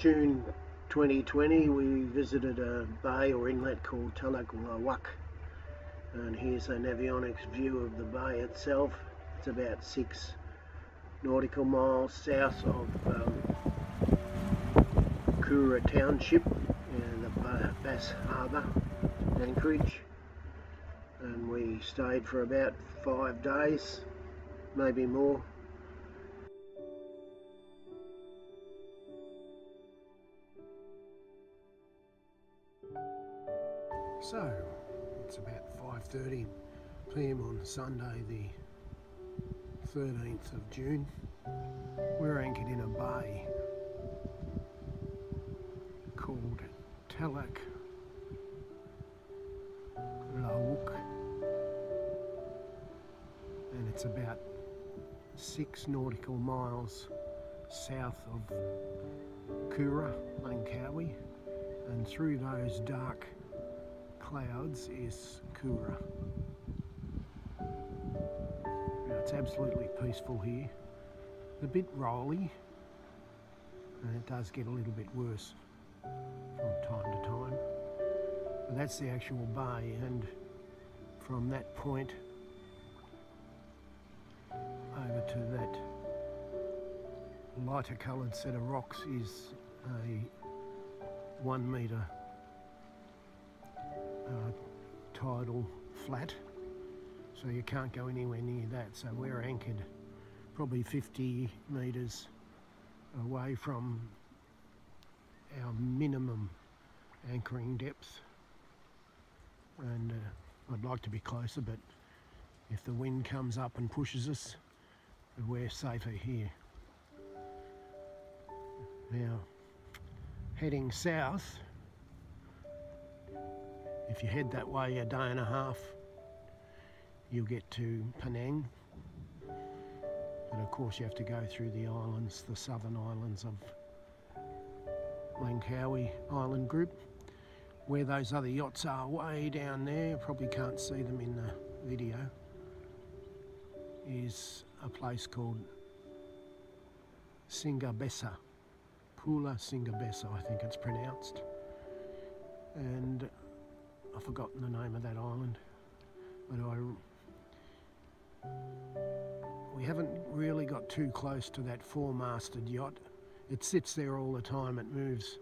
June 2020 we visited a bay or inlet called TELUK LAWAK, and here's an avionics view of the bay itself. It's about 6 nautical miles south of KUAH Township and the Bass Harbour, Anchorage, and we stayed for about 5 days, maybe more. So it's about 5:30 PM on Sunday the 13th of June. We're anchored in a bay called TELUK LAWAK, and it's about 6 nautical miles south of KUAH, Langkawi, and through those dark clouds is KUAH. Now, it's absolutely peaceful here. It's a bit rolly, and it does get a little bit worse from time to time. But that's the actual bay, and from that point over to that lighter coloured set of rocks is a 1 metre tidal flat, so you can't go anywhere near that. So we're anchored probably 50 metres away from our minimum anchoring depth, and I'd like to be closer, but if the wind comes up and pushes us, we're safer here. Now, heading south, if you head that way a day and a half, you'll get to Penang. And of course you have to go through the islands, the southern islands of Langkawi Island Group, where those other yachts are way down there. Probably can't see them in the video. Is a place called Singabessa, Pulau Singabessa, I think it's pronounced. And I've forgotten the name of that island, but we haven't really got too close to that 4-masted yacht. It sits there all the time. It moves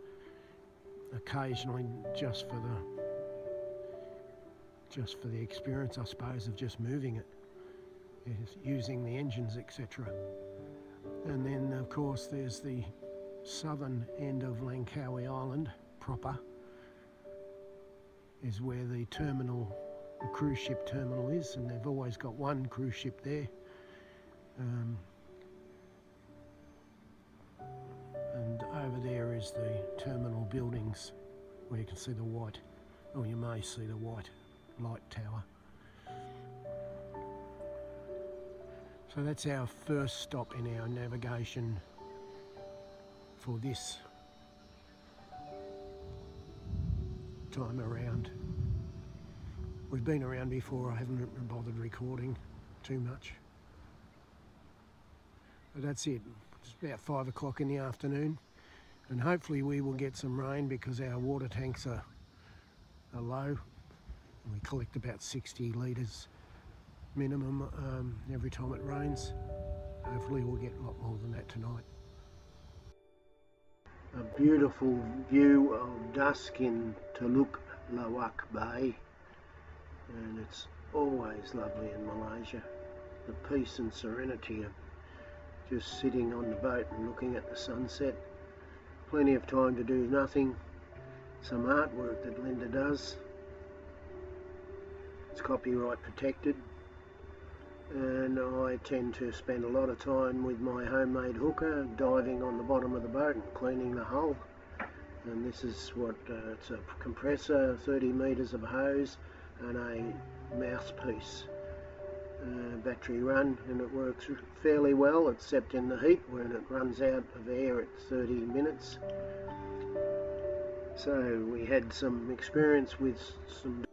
occasionally just for the experience, I suppose, of just moving it, using the engines, etc. And then of course there's the southern end of Langkawi Island proper, is where the terminal, the cruise ship terminal is, and they've always got one cruise ship there. And over there is the terminal buildings where you can see the white, or you may see the white light tower. So that's our first stop in our navigation for this time around. We've been around before. I haven't bothered recording too much, but that's it. It's about 5 o'clock in the afternoon, and hopefully we will get some rain because our water tanks are low, and we collect about 60 litres minimum every time it rains. Hopefully we'll get a lot more than that tonight. A beautiful view of dusk in TELUK LAWAK Bay, and it's always lovely in Malaysia. The peace and serenity of just sitting on the boat and looking at the sunset. Plenty of time to do nothing. Some artwork that Linda does. It's copyright protected, and I tend to spend a lot of time with my homemade hooker diving on the bottom of the boat and cleaning the hull. And this is what it's a compressor, 30 metres of hose, and a mouthpiece battery run, and it works fairly well except in the heat when it runs out of air at 30 minutes. So we had some experience with some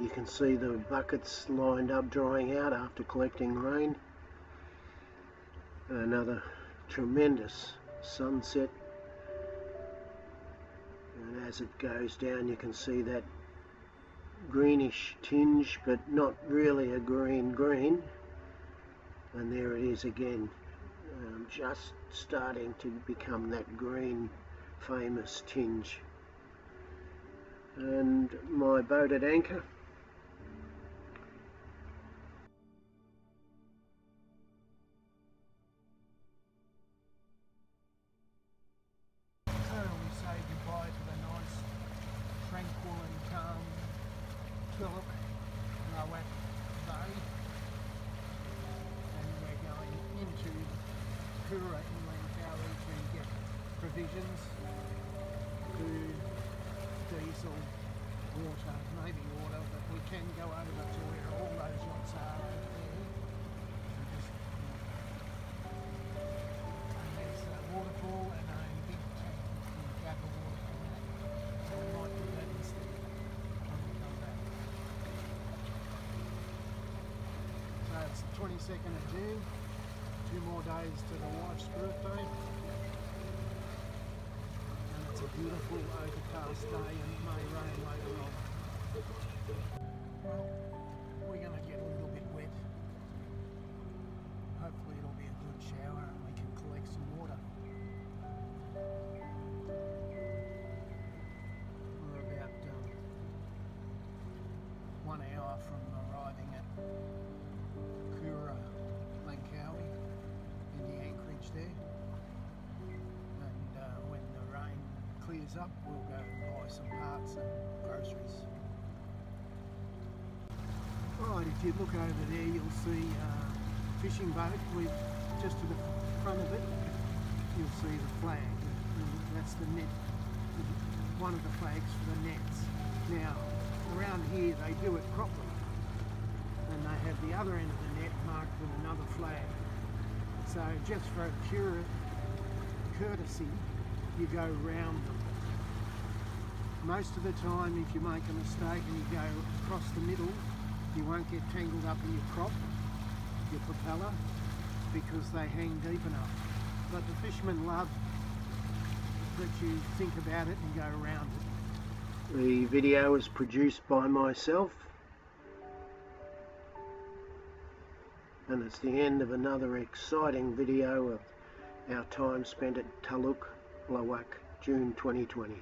You can see the buckets lined up drying out after collecting rain. Another tremendous sunset, and as it goes down you can see that greenish tinge, but not really a green, and there it is again, just starting to become that green famous tinge. And my boat at anchor. So we say goodbye to the nice, tranquil and calm TELUK LAWAK Bay, and we're going into KUAH in Langkawi to get provisions, food, diesel, water, maybe water, but we can go over to where all those yachts are over there. And there's a waterfall and a big tank with gap of water coming out. So we might do that instead when we come back. So it's the 22nd of June, 2 more days to the wife's birthday. It's a beautiful overcast day and it may rain later on. Well, we're going to get a little bit wet. Hopefully it'll be a good shower and we can collect some water. We're about 1 hour from arriving at KUAH, Langkawi, in the anchorage there. When the rain clears up, we'll go buy some parts and groceries. Alright, if you look over there you'll see a fishing boat with, just to the front of it, you'll see the flag. That's the net, one of the flags for the nets. Now, around here they do it properly, and they have the other end of the net marked with another flag. So just for pure courtesy, you go round them. Most of the time if you make a mistake and you go across the middle, you won't get tangled up in your prop, your propeller, because they hang deep enough. But the fishermen love that you think about it and go around it. The video was produced by myself, and it's the end of another exciting video of our time spent at TELUK LAWAK, June 2020.